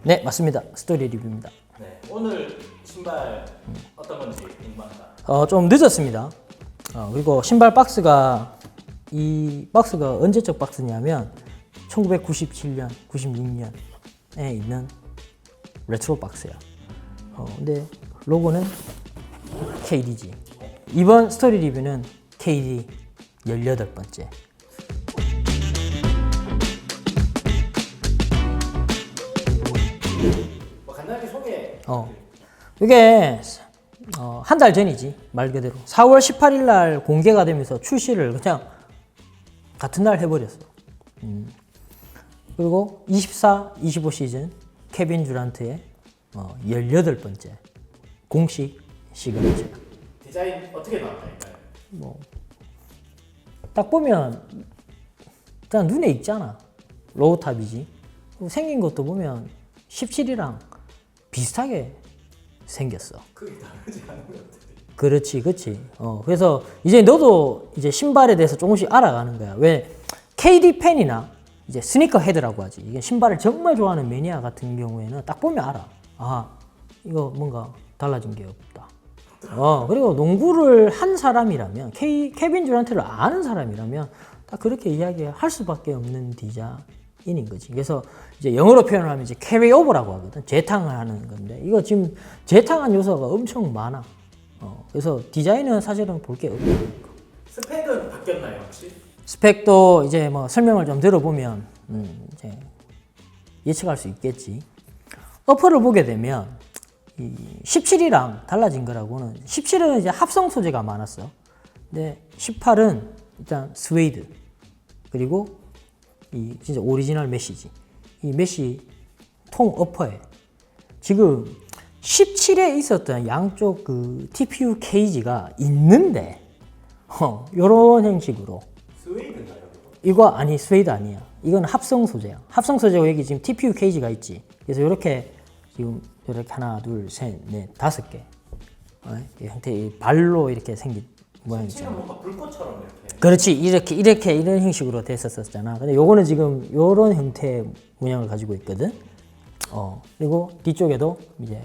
네, 맞습니다. 스토리 리뷰입니다. 네, 오늘 신발 어떤 건지 궁금합니다. 좀 늦었습니다. 그리고 신발 박스가 이 박스가 언제적 박스냐면 1997년, 96년에 있는 레트로 박스야. 근데 로고는 KD지. 이번 스토리 리뷰는 KD 18번째. 간단하게 소개. 이게 한 달 전이지, 말 그대로 4월 18일 날 공개가 되면서 출시를 그냥 같은 날 해버렸어. 그리고 24, 25 시즌 케빈 듀란트의 18번째 공식 시그니처. 디자인 어떻게 나왔나요? 딱 보면 그냥 눈에 익잖아. 로우탑이지. 생긴 것도 보면 17이랑 비슷하게 생겼어. 크게 다르지 않은 것 같아요. 그렇지. 그래서 이제 너도 이제 신발에 대해서 조금씩 알아가는 거야. 왜 KD 팬이나 이제 스니커 헤드라고 하지. 이게 신발을 정말 좋아하는 매니아 같은 경우에는 딱 보면 알아. 아, 이거 뭔가 달라진 게 없다. 그리고 농구를 한 사람이라면, 케빈 듀란트를 아는 사람이라면 딱 그렇게 이야기할 수밖에 없는 디자인인 거지. 그래서 이제 영어로 표현을 하면 이제 캐리오버라고 하거든. 재탕을 하는 건데, 이거 지금 재탕한 요소가 엄청 많아. 그래서 디자인은 사실은 볼 게 없고. 스펙은 바뀌었나요, 혹시? 스펙도 이제 뭐 설명을 좀 들어보면 이제 예측할 수 있겠지. 어퍼를 보게 되면 이 17이랑 달라진 거라고는, 17은 이제 합성 소재가 많았어. 근데 18은 일단 스웨이드, 그리고 이 진짜 오리지널 메쉬지. 이 메쉬 통 어퍼에 지금 17에 있었던 양쪽 그 TPU 케이지가 있는데, 요런 형식으로. 스웨이드인가요? 이거 아니, 스웨이드 아니야. 이건 합성 소재야. 합성 소재고 여기 지금 TPU 케이지가 있지. 그래서 이렇게 지금 이렇게 하나, 둘, 셋, 넷, 5개. 이 형태의 발로 이렇게 생긴 모양 있잖아. 뭔가 불꽃처럼 이렇게. 그렇지. 이렇게 이런 형식으로 됐었잖아. 근데 요거는 지금 요런 형태의 모양을 가지고 있거든. 그리고 뒤쪽에도 이제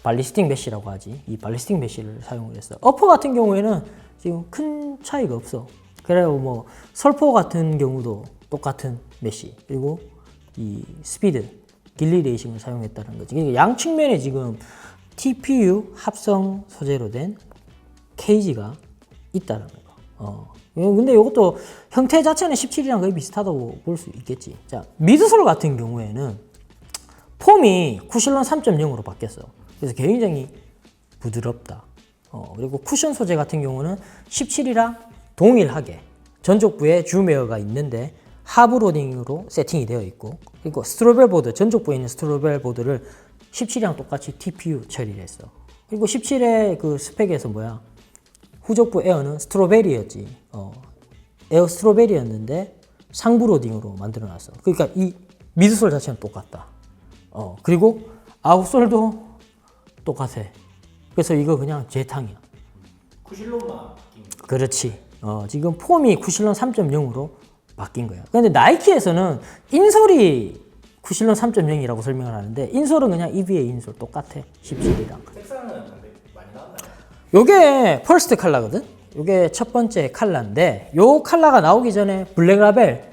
발리스틱 메쉬라고 하지. 이 발리스틱 메쉬를 사용을 했어. 어퍼 같은 경우에는 지금 큰 차이가 없어. 그래요. 뭐 설포 같은 경우도 똑같은 메쉬, 그리고 이 스피드 길리 레이싱을 사용했다는 거지. 그러니까 양 측면에 지금 TPU 합성 소재로 된 케이지가 있다는 거. 근데 이것도 형태 자체는 17이랑 거의 비슷하다고 볼 수 있겠지. 자, 미드솔 같은 경우에는 폼이 쿠실론 3.0으로 바뀌었어. 그래서 굉장히 부드럽다. 그리고 쿠션 소재 같은 경우는 17이랑 동일하게 전족부에 줌웨어가 있는데 하부 로딩으로 세팅이 되어 있고, 그리고 스트로벨 보드, 전족부에 있는 스트로벨 보드를 17이랑 똑같이 TPU 처리를 했어. 그리고 17의 그 스펙에서 후족부 에어는 스트로베리였지. 에어 스트로베리였는데 상부 로딩으로 만들어 놨어. 그러니까 이 미드솔 자체는 똑같다. 그리고 아웃솔도 똑같아. 그래서 이거 그냥 재탕이야. 쿠실론만 바뀐 거. 그렇지. 지금 폼이 쿠실론 3.0으로 바뀐 거야. 근데 나이키에서는 인솔이 쿠실론 3.0이라고 설명을 하는데, 인솔은 그냥 EVA 인솔 똑같아. 17이랑. 색상은 근데 많이 나왔나요? 요게 퍼스트 컬러거든? 요게 첫 번째 컬러인데, 요 컬러가 나오기 전에 블랙 라벨,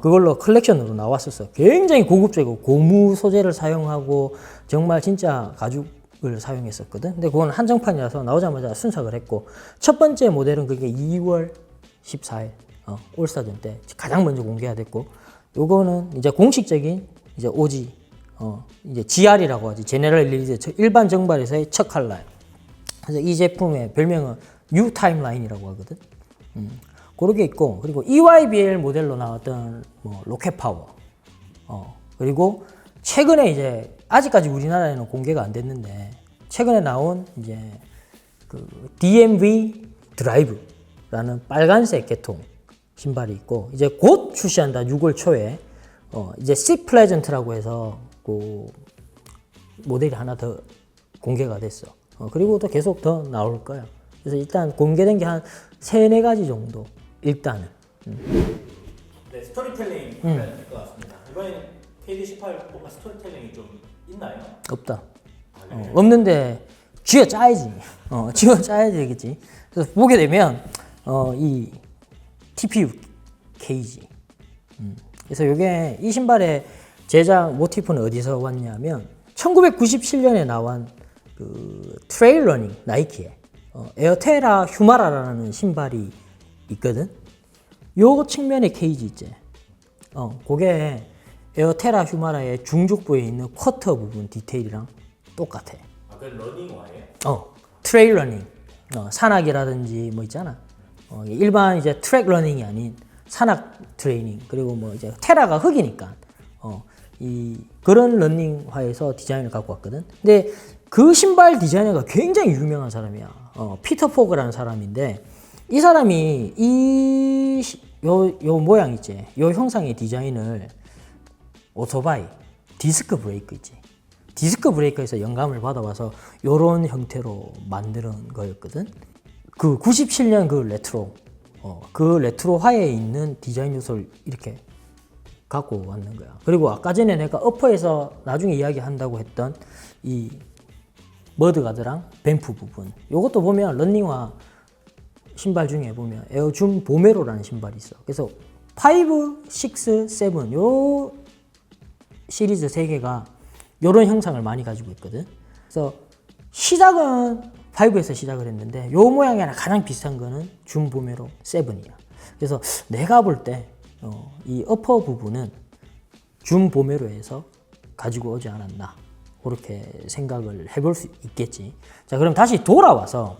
그걸로 컬렉션으로 나왔었어. 굉장히 고급지고 고무 소재를 사용하고 정말 진짜 가죽을 사용했었거든. 근데 그건 한정판이라서 나오자마자 순삭을 했고, 첫 번째 모델은 그게 2월 14일 올스타전 때 가장 먼저 공개가 됐고, 요거는 이제 공식적인 이제 OG 이제 GR이라고 하지. 제네럴 릴리즈, 일반 정발에서의 첫 컬러야. 그래서 이 제품의 별명은 U 타임라인이라고 하거든. 그렇게 있고, 그리고 EYBL 모델로 나왔던 로켓 파워, 그리고 최근에 이제 아직까지 우리나라에는 공개가 안 됐는데 최근에 나온 이제 그 DMV 드라이브라는 빨간색 계통 신발이 있고, 이제 곧 출시한다. 6월 초에 이제 C 플레전트라고 해서 그 모델이 하나 더 공개가 됐어. 그리고 또 계속 더 나올 거야. 그래서 일단 공개된 게 한 3-4가지 정도, 일단은. 네, 스토리텔링 하면 될 것 같습니다. 이번엔 KD18 뭔가 스토리텔링이 좀 있나요? 없다. 그래요? 없는데 쥐어 짜야지. 쥐어 짜야 되겠지. 그래서 보게 되면 이 TPU 케이지. 그래서 이게 이 신발의 제작 모티프는 어디서 왔냐면 1997년에 나온 그 트레일 러닝 나이키의 에어테라 휴마라라는 신발이 있거든. 요 측면의 케이지 있지. 그게 에어테라 휴마라의 중족부에 있는 쿼터 부분 디테일이랑 똑같아. 아, 그건 러닝화예요? 트레일 러닝. 산악이라든지 뭐 있잖아. 일반 이제 트랙 러닝이 아닌 산악 트레이닝. 그리고 뭐 이제 테라가 흙이니까. 이 그런 러닝화에서 디자인을 갖고 왔거든. 근데 그 신발 디자이너가 굉장히 유명한 사람이야. 피터 포그라는 사람인데 이 사람이 요 모양 있지. 요 형상의 디자인을 오토바이 디스크 브레이크 있지. 디스크 브레이크에서 영감을 받아와서 요런 형태로 만드는 거였거든. 그 97년 그 레트로 그 레트로화에 있는 디자인 요소를 이렇게 갖고 왔는 거야. 그리고 아까 전에 내가 어퍼에서 나중에 이야기한다고 했던 이 머드가드랑 뱀프 부분, 요것도 보면 런닝화 신발 중에 보면 에어줌 보메로라는 신발이 있어. 그래서 5, 6, 7 요 시리즈 3개가 요런 형상을 많이 가지고 있거든. 그래서 시작은 5에서 시작을 했는데 요 모양이랑 가장 비슷한 거는 줌 보메로 7이야. 그래서 내가 볼 때 이 어퍼 부분은 줌 보메로에서 가지고 오지 않았나 그렇게 생각을 해볼 수 있겠지. 자, 그럼 다시 돌아와서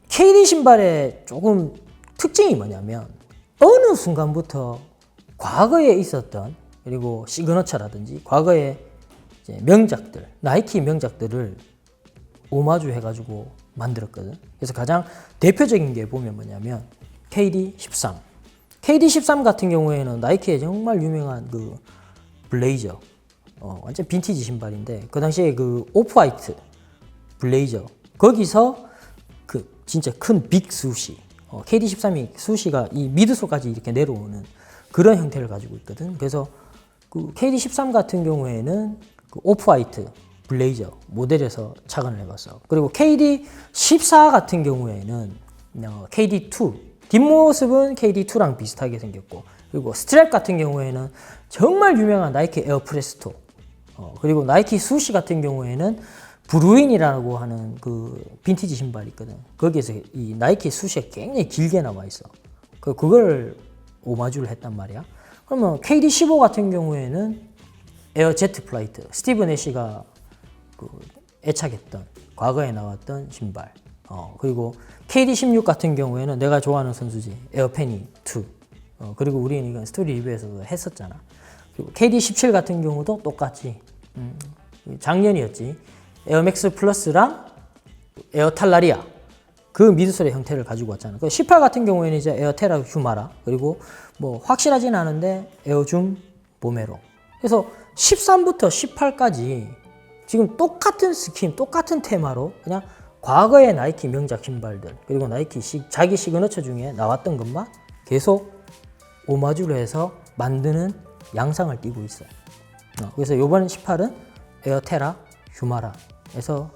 KD 신발의 조금 특징이 뭐냐면 어느 순간부터 과거에 있었던 그리고 시그너처라든지 과거의 이제 명작들, 나이키 명작들을 오마주 해가지고 만들었거든. 그래서 가장 대표적인 게 보면 뭐냐면 KD13. KD13 같은 경우에는 나이키의 정말 유명한 그 블레이저, 완전 빈티지 신발인데 그 당시에 그 오프화이트 블레이저 거기서 그 진짜 큰 빅 수시, KD13이 수시가 이 미드솔까지 이렇게 내려오는 그런 형태를 가지고 있거든. 그래서 그 KD13 같은 경우에는 그 오프화이트 블레이저 모델에서 착안을 해봤어. 그리고 KD14 같은 경우에는 KD2 뒷모습은 KD2랑 비슷하게 생겼고, 그리고 스트랩 같은 경우에는 정말 유명한 나이키 에어프레스토, 그리고 나이키 수시 같은 경우에는 브루인이라고 하는 그 빈티지 신발이 있거든. 거기에서 이 나이키 수시가 굉장히 길게 나와 있어. 그걸 오마주를 했단 말이야. 그러면 KD15 같은 경우에는 에어 제트 플라이트, 스티븐 애쉬가 그 애착했던 과거에 나왔던 신발. 그리고 KD16 같은 경우에는 내가 좋아하는 선수지, 에어페니 2. 그리고 우리는 이건 스토리 리뷰에서도 했었잖아. 그리고 KD17 같은 경우도 똑같이 작년이었지. 에어맥스 플러스랑 에어탈라리아 그 미드솔의 형태를 가지고 왔잖아. 18 같은 경우에는 이제 에어테라 휴마라, 그리고 뭐 확실하진 않은데 에어줌 보메로. 그래서 13부터 18까지 지금 똑같은 스킨, 똑같은 테마로 그냥 과거의 나이키 명작 신발들, 그리고 나이키 자기 시그너처 중에 나왔던 것만 계속 오마주를 해서 만드는 양상을 띠고 있어. 그래서 이번 18은 에어테라 휴마라에서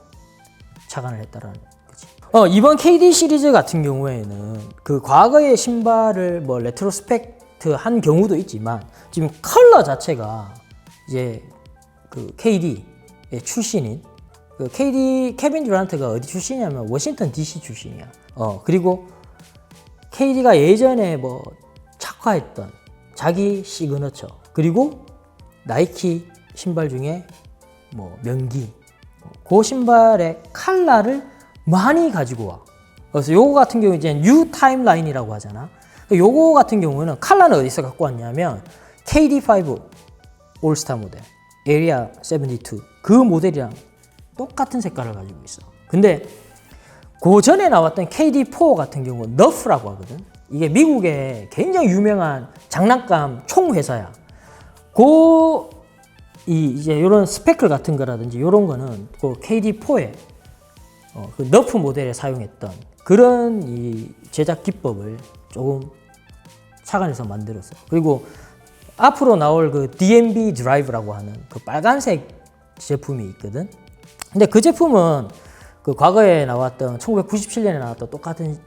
착안을 했다라는 거지. 이번 KD 시리즈 같은 경우에는 그 과거의 신발을 뭐 레트로스펙트 한 경우도 있지만 지금 컬러 자체가 이제 그 KD의 출신인 그 KD 케빈 듀란트가 어디 출신이냐면 워싱턴 DC 출신이야. 그리고 KD가 예전에 뭐 착화했던 자기 시그너처, 그리고 나이키 신발 중에 뭐 명기, 그 신발의 컬러를 많이 가지고 와. 그래서 요거 같은 경우 이제 뉴 타임라인이라고 하잖아. 요거 같은 경우는 컬러는 어디서 갖고 왔냐면 KD5 올스타 모델, 에리아 72 그 모델이랑 똑같은 색깔을 가지고 있어. 근데 그 전에 나왔던 KD4 같은 경우 너프라고 하거든. 이게 미국의 굉장히 유명한 장난감 총 회사야. 이제 이런 스페클 같은 거라든지 이런 거는 그 KD4에 그 너프 모델에 사용했던 그런 이 제작 기법을 조금 착안해서 만들었어. 그리고 앞으로 나올 그 DMB 드라이브라고 하는 그 빨간색 제품이 있거든. 근데 그 제품은 그 과거에 나왔던 1997년에 나왔던 똑같은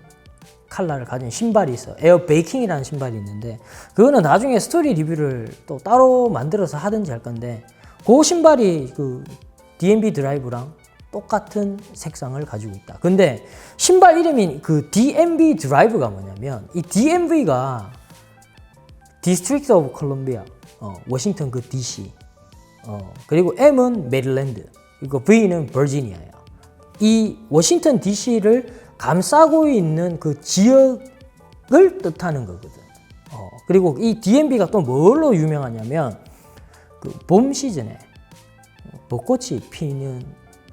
컬러를 가진 신발이 있어. 에어 베이킹이라는 신발이 있는데 그거는 나중에 스토리 리뷰를 또 따로 만들어서 하든지 할 건데 그 신발이 그 DMB 드라이브랑 똑같은 색상을 가지고 있다. 근데 신발 이름인 그 DMB 드라이브가 뭐냐면 이 DMV가 District of Columbia, 워싱턴 그 DC, 그리고 M은 메릴랜드, 그리고 V는 버지니아야. 이 워싱턴 DC를 감싸고 있는 그 지역을 뜻하는 거거든. 그리고 이 DMV가 또 뭘로 유명하냐면 그 봄 시즌에 벚꽃이 피는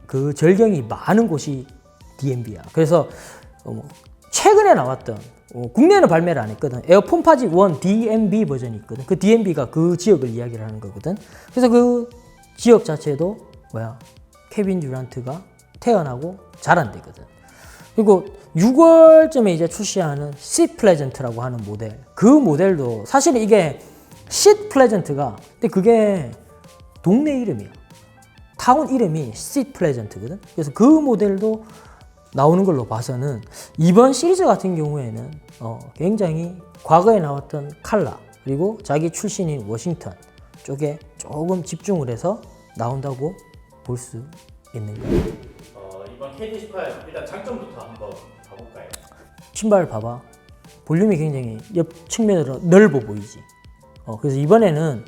그 절경이 많은 곳이 DMV야. 그래서 최근에 나왔던 국내에는 발매를 안 했거든. 에어폼파지 1 DMV 버전이 있거든. 그 DMV가 그 지역을 이야기를 하는 거거든. 그래서 그 지역 자체도 케빈 듀란트가 태어나고 자란대거든. 그리고 6월쯤에 이제 출시하는 시 플레전트라고 하는 모델. 그 모델도 사실은 이게 시 플레전트가 근데 그게 동네 이름이야. 타운 이름이 시 플레전트거든. 그래서 그 모델도 나오는 걸로 봐서는 이번 시리즈 같은 경우에는 굉장히 과거에 나왔던 컬러 그리고 자기 출신인 워싱턴 쪽에 조금 집중을 해서 나온다고 볼 수 있는 거예요. 이번 KD18 일단 장점부터 한번 봐볼까요? 신발 봐봐. 볼륨이 굉장히 옆 측면으로 넓어 보이지. 그래서 이번에는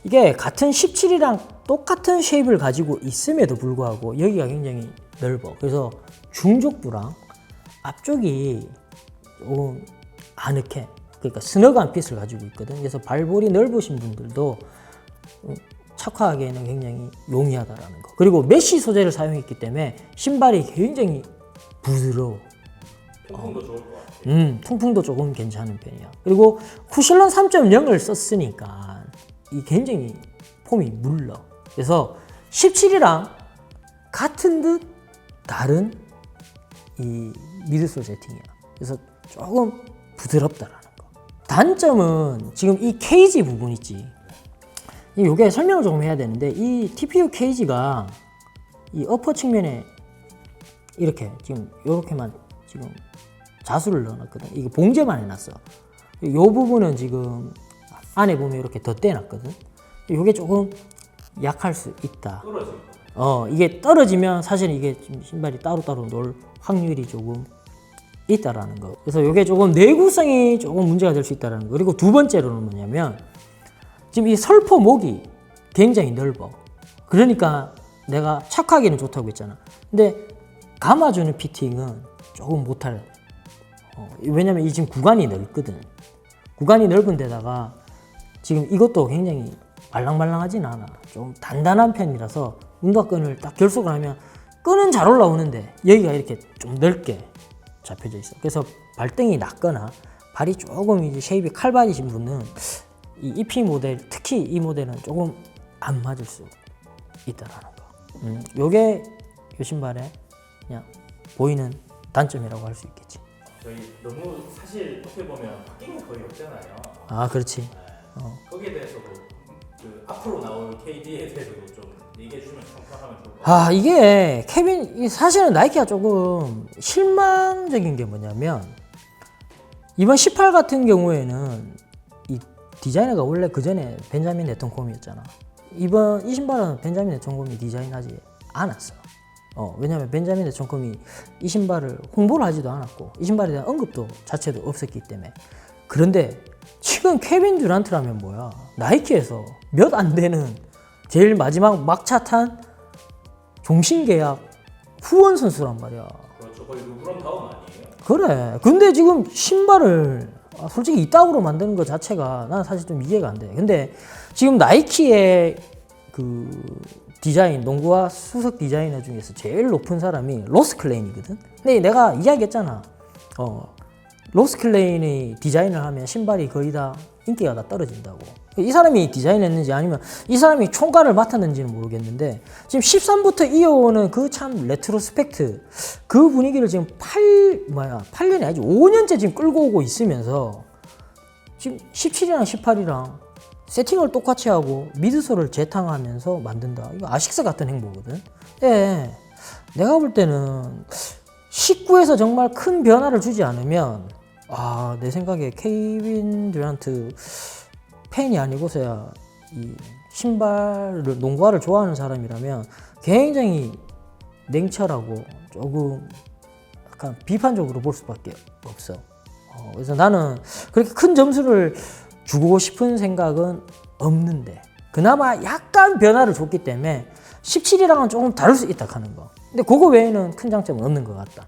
이게 같은 17이랑 똑같은 쉐입을 가지고 있음에도 불구하고 여기가 굉장히 넓어. 그래서 중족부랑 앞쪽이 조금 아늑해. 그러니까 스너그한 핏을 가지고 있거든. 그래서 발볼이 넓으신 분들도 착화하기에는 굉장히 용이하다라는 거. 그리고 메쉬 소재를 사용했기 때문에 신발이 굉장히 부드러워. 통풍도 좋을 것 같아요. 통풍도 조금 괜찮은 편이야. 그리고 쿠실런 3.0을 썼으니까 이 굉장히 폼이 물러. 그래서 17이랑 같은 듯 다른 이 미드솔 세팅이야. 그래서 조금 부드럽다라는 거. 단점은 지금 이 케이지 부분 있지. 이게 설명을 조금 해야 되는데 이 TPU 케이지가 이 어퍼 측면에 이렇게 지금 이렇게만 지금 자수를 넣어놨거든. 이게 봉제만 해놨어. 이 부분은 지금 안에 보면 이렇게 덧대놨거든. 이게 조금 약할 수 있다. 떨어질까? 이게 떨어지면 사실 이게 신발이 따로따로 놓을 확률이 조금 있다라는 거. 그래서 이게 조금 내구성이 조금 문제가 될 수 있다라는 거. 그리고 두 번째로는 뭐냐면 지금 이 설포목이 굉장히 넓어. 그러니까 내가 착하기는 좋다고 했잖아. 근데 감아주는 피팅은 조금 못할. 왜냐면 이 지금 구간이 넓거든. 구간이 넓은 데다가 지금 이것도 굉장히 말랑말랑하진 않아. 좀 단단한 편이라서 운동화끈을 딱 결속을 하면 끈은 잘 올라오는데 여기가 이렇게 좀 넓게 잡혀져 있어. 그래서 발등이 낮거나 발이 조금 이제 쉐입이 칼발이신 분은 이 EP 모델, 특히 이 모델은 조금 안 맞을 수 있다라는 거. 요게 이 신발의 그냥 보이는 단점이라고 할 수 있겠지. 저희 너무 사실 어떻게 보면 바뀐 게 거의 없잖아요. 아, 그렇지. 네. 거기에 대해서도 그 앞으로 나올 KD에 대해서도 좀 얘기해 주시면 평가하면 좋을 것 같아요. 이게 케빈 사실은 나이키가 조금 실망적인 게 뭐냐면 이번 18 같은 경우에는 이 디자이너가 원래 그 전에 벤자민 네턴콤이었잖아. 이번 이 신발은 벤자민 네턴콤이 디자인하지 않았어. 왜냐면 벤자민 네턴콤이 이 신발을 홍보를 하지도 않았고 이 신발에 대한 언급도 자체도 없었기 때문에. 그런데 지금 케빈 듀란트라면 뭐야? 나이키에서 몇 안 되는 제일 마지막 막차 탄 종신계약 후원 선수란 말이야. 그렇죠. 거의 르브론 다음 아니에요? 그래. 근데 지금 신발을 솔직히 이따구로 만드는 것 자체가 난 사실 좀 이해가 안 돼. 근데 지금 나이키의 그 디자인, 농구와 수석 디자이너 중에서 제일 높은 사람이 로스 클레인이거든. 근데 내가 이야기했잖아. 로스 클레인이 디자인을 하면 신발이 거의 다 인기가 다 떨어진다고. 이 사람이 디자인했는지 아니면 이 사람이 총괄을 맡았는지는 모르겠는데 지금 13부터 이어오는 그 참 레트로스펙트 그 분위기를 지금 8년이 아니지 5년째 지금 끌고 오고 있으면서 지금 17이랑 18이랑 세팅을 똑같이 하고 미드솔을 재탕하면서 만든다. 이거 아식스 같은 행보거든. 예, 내가 볼 때는 19에서 정말 큰 변화를 주지 않으면 내 생각에 케이빈 듀란트 팬이 아니고서야 이 신발을 농구화를 좋아하는 사람이라면 굉장히 냉철하고 조금 약간 비판적으로 볼 수밖에 없어. 그래서 나는 그렇게 큰 점수를 주고 싶은 생각은 없는데 그나마 약간 변화를 줬기 때문에 17이랑은 조금 다를 수 있다 하는 거. 근데 그거 외에는 큰 장점은 없는 것 같다.